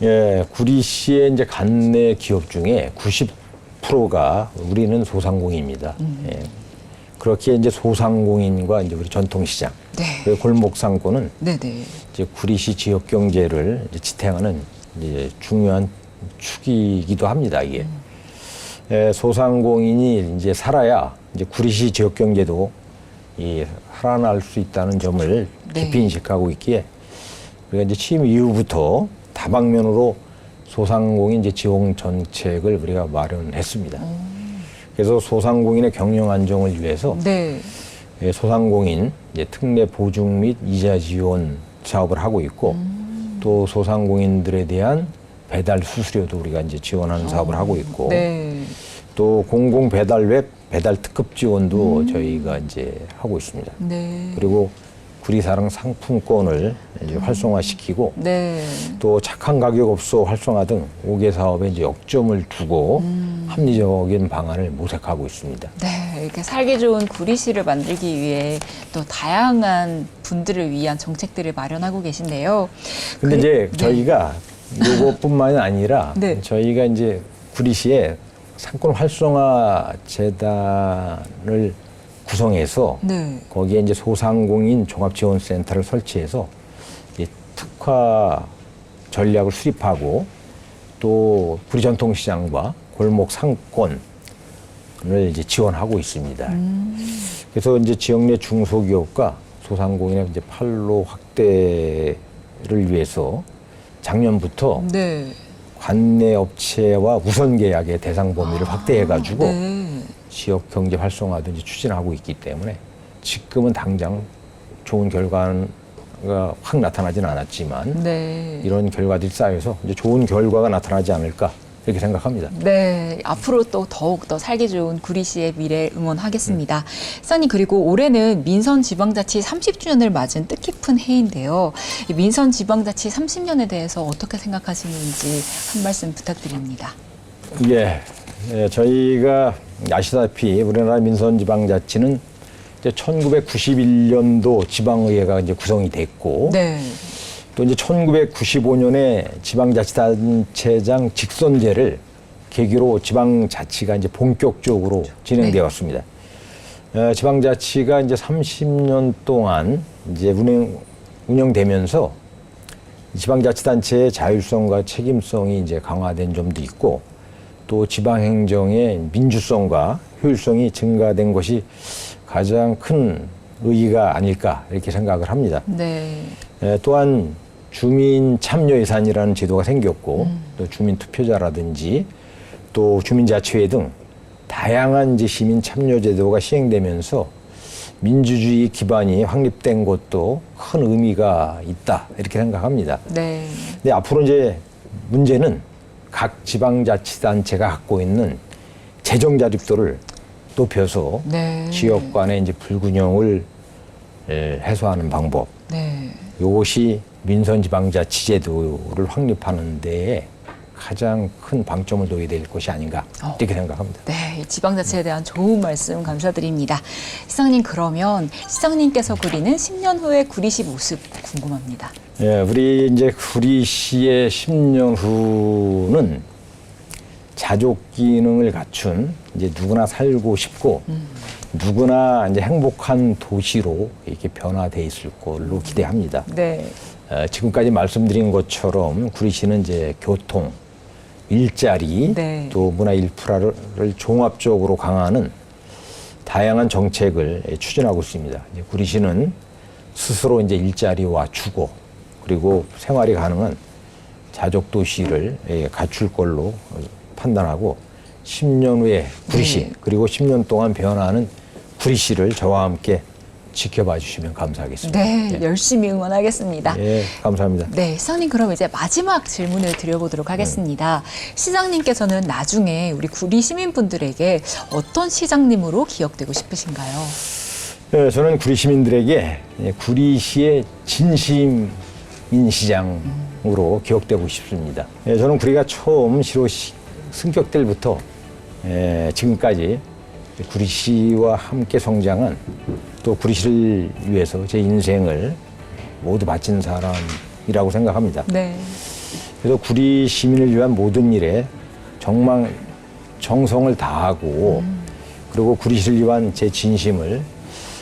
예, 구리시의 이제 관내 기업 중에 90%가 우리는 소상공인입니다. 예. 그렇게 이제 소상공인과 이제 우리 전통시장, 네. 그리고 골목 상권은 네네. 이제 구리시 지역 경제를 이제 지탱하는 이제 중요한 축이기도 합니다. 이게 소상공인이 이제 살아야 이제 구리시 지역 경제도 살아날 수 있다는 점을 깊이 인식하고 있기에 우리가 이제 취임 이후부터 다방면으로 소상공인 이제 지원 정책을 우리가 마련했습니다. 그래서 소상공인의 경영 안정을 위해서 네. 소상공인 이제 특례 보증 및 이자 지원 사업을 하고 있고 또 소상공인들에 대한 배달 수수료도 우리가 이제 지원하는 사업을 하고 있고 네. 또 공공 배달 웹 배달 특급 지원도 저희가 이제 하고 있습니다. 네. 그리고 구리사랑 상품권을 이제 활성화시키고 네. 또 착한 가격 업소 활성화 등 5개 사업에 이제 역점을 두고 합리적인 방안을 모색하고 있습니다. 네, 이렇게 살기 좋은 구리시를 만들기 위해 또 다양한 분들을 위한 정책들을 마련하고 계신데요. 근데 이제 저희가 요것뿐만이 아니라 네. 저희가 이제 구리시에 상권 활성화 재단을 구성해서 네. 거기에 이제 소상공인 종합지원센터를 설치해서 이제 특화 전략을 수립하고 또 구리 전통시장과 골목 상권을 이제 지원하고 있습니다. 그래서 이제 지역 내 중소기업과 소상공인의 이제 판로 확대를 위해서 작년부터 네. 관내 업체와 우선 계약의 대상 범위를 확대해가지고 네. 지역 경제 활성화도 이제 추진하고 있기 때문에 지금은 당장 좋은 결과가 확 나타나지는 않았지만 네. 이런 결과들이 쌓여서 이제 좋은 결과가 나타나지 않을까 이렇게 생각합니다. 네, 앞으로 또 더욱 더 살기 좋은 구리시의 미래 응원하겠습니다. 시장님 그리고 올해는 민선지방자치 30주년을 맞은 뜻깊은 해인데요. 이 민선지방자치 30년에 대해서 어떻게 생각하시는지 한 말씀 부탁드립니다. 예, 저희가 아시다시피 우리나라 민선지방자치는 이제 1991년도 지방의회가 이제 구성이 됐고 네. 또 이제 1995년에 지방자치단체장 직선제를 계기로 지방자치가 이제 본격적으로 진행되어 왔습니다. 지방자치가 이제 30년 동안 이제 운영되면서 지방자치단체의 자율성과 책임성이 이제 강화된 점도 있고 또 지방행정의 민주성과 효율성이 증가된 것이 가장 큰 의의가 아닐까 이렇게 생각을 합니다. 네. 또한 주민 참여 예산이라는 제도가 생겼고 또 주민 투표자라든지 또 주민자치회 등 다양한 이제 시민 참여 제도가 시행되면서 민주주의 기반이 확립된 것도 큰 의미가 있다 이렇게 생각합니다. 네. 근데 앞으로 이제 문제는 각 지방자치단체가 갖고 있는 재정 자립도를 높여서 네. 지역 간의 이제 불균형을 해소하는 방법. 네. 이것이 민선지방자치제도를 확립하는 데에 가장 큰 방점을 둬야 될 것이 아닌가 이렇게 생각합니다. 네, 이 지방자치에 대한 좋은 말씀 감사드립니다. 시장님, 그러면 시장님께서 그리는 10년 후의 구리시 모습 궁금합니다. 예, 우리 이제 구리시의 10년 후는 자족 기능을 갖춘 이제 누구나 살고 싶고 누구나 이제 행복한 도시로 이렇게 변화돼 있을 걸로 기대합니다. 네. 지금까지 말씀드린 것처럼 구리시는 이제 교통, 일자리, 네. 또 문화 인프라를 종합적으로 강화하는 다양한 정책을 추진하고 있습니다. 이제 구리시는 스스로 이제 일자리와 주거 그리고 생활이 가능한 자족 도시를 갖출 걸로 판단하고 10년 후에 구리시 네. 그리고 10년 동안 변화하는 구리시를 저와 함께 지켜봐 주시면 감사하겠습니다. 네, 열심히 응원하겠습니다. 예, 감사합니다. 네, 시장님, 그럼 이제 마지막 질문을 드려보도록 하겠습니다. 시장님께서는 나중에 우리 구리 시민분들에게 어떤 시장님으로 기억되고 싶으신가요? 네, 저는 구리 시민들에게 구리시의 진심인 시장으로 기억되고 싶습니다. 저는 구리가 처음 시로 승격될 때부터 지금까지 구리시와 함께 성장한 또 구리시를 위해서 제 인생을 모두 바친 사람이라고 생각합니다. 네. 그래서 구리 시민을 위한 모든 일에 정말 정성을 다하고 그리고 구리시를 위한 제 진심을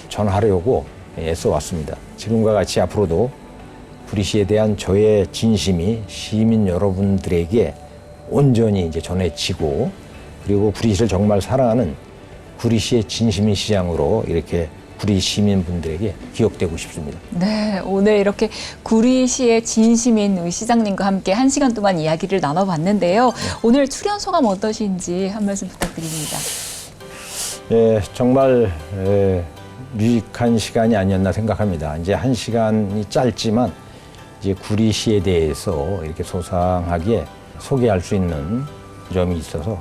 전하려고 애써왔습니다. 지금과 같이 앞으로도 구리시에 대한 저의 진심이 시민 여러분들에게 온전히 이제 전해지고 그리고 구리시를 정말 사랑하는 구리시의 진심인 시장으로 이렇게 구리 시민분들에게 기억되고 싶습니다. 네, 오늘 이렇게 구리시의 진심인 우리 시장님과 함께 1시간 동안 이야기를 나눠봤는데요. 오늘 출연 소감 어떠신지 한 말씀 부탁드립니다. 예, 정말 유익한 시간이 아니었나 생각합니다. 이제 1시간이 짧지만 이제 구리시에 대해서 이렇게 소상하게 소개할 수 있는 점이 있어서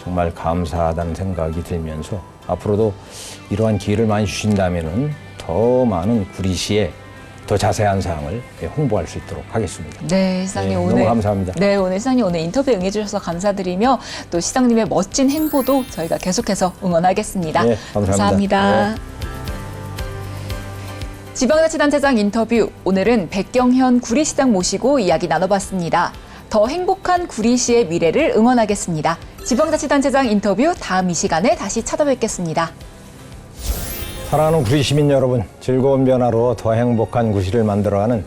정말 감사하다는 생각이 들면서 앞으로도 이러한 기회를 많이 주신다면은 더 많은 구리시에 더 자세한 사항을 홍보할 수 있도록 하겠습니다. 네, 시장님 네, 오늘 너무 감사합니다. 네, 오늘 시장님 오늘 인터뷰 응해주셔서 감사드리며 또 시장님의 멋진 행보도 저희가 계속해서 응원하겠습니다. 네, 감사합니다. 감사합니다. 지방자치단체장 인터뷰, 오늘은 백경현 구리시장 모시고 이야기 나눠봤습니다. 더 행복한 구리시의 미래를 응원하겠습니다. 지방자치단체장 인터뷰 다음 이 시간에 다시 찾아뵙겠습니다. 사랑하는 구리 시민 여러분, 즐거운 변화로 더 행복한 구시를 만들어가는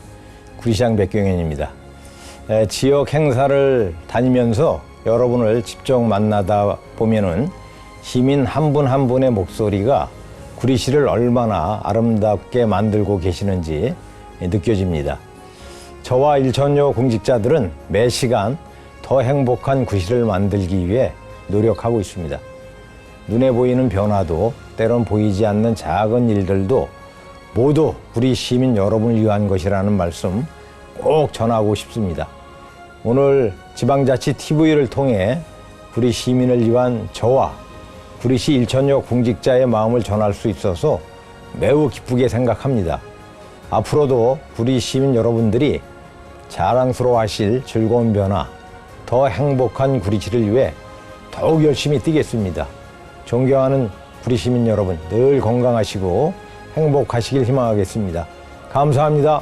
구리시장 백경현입니다. 지역 행사를 다니면서 여러분을 직접 만나다 보면은 시민 한 분 한 분의 목소리가 구리시를 얼마나 아름답게 만들고 계시는지 느껴집니다. 저와 일천여 공직자들은 매 시간 더 행복한 구시를 만들기 위해 노력하고 있습니다. 눈에 보이는 변화도 때론 보이지 않는 작은 일들도 모두 구리 시민 여러분을 위한 것이라는 말씀 꼭 전하고 싶습니다. 오늘 지방자치 TV를 통해 구리 시민을 위한 저와 구리시 일천여 공직자의 마음을 전할 수 있어서 매우 기쁘게 생각합니다. 앞으로도 구리 시민 여러분들이 자랑스러워하실 즐거운 변화, 더 행복한 구리시를 위해 더욱 열심히 뛰겠습니다. 존경하는 구리 시민 여러분, 늘 건강하시고 행복하시길 희망하겠습니다. 감사합니다.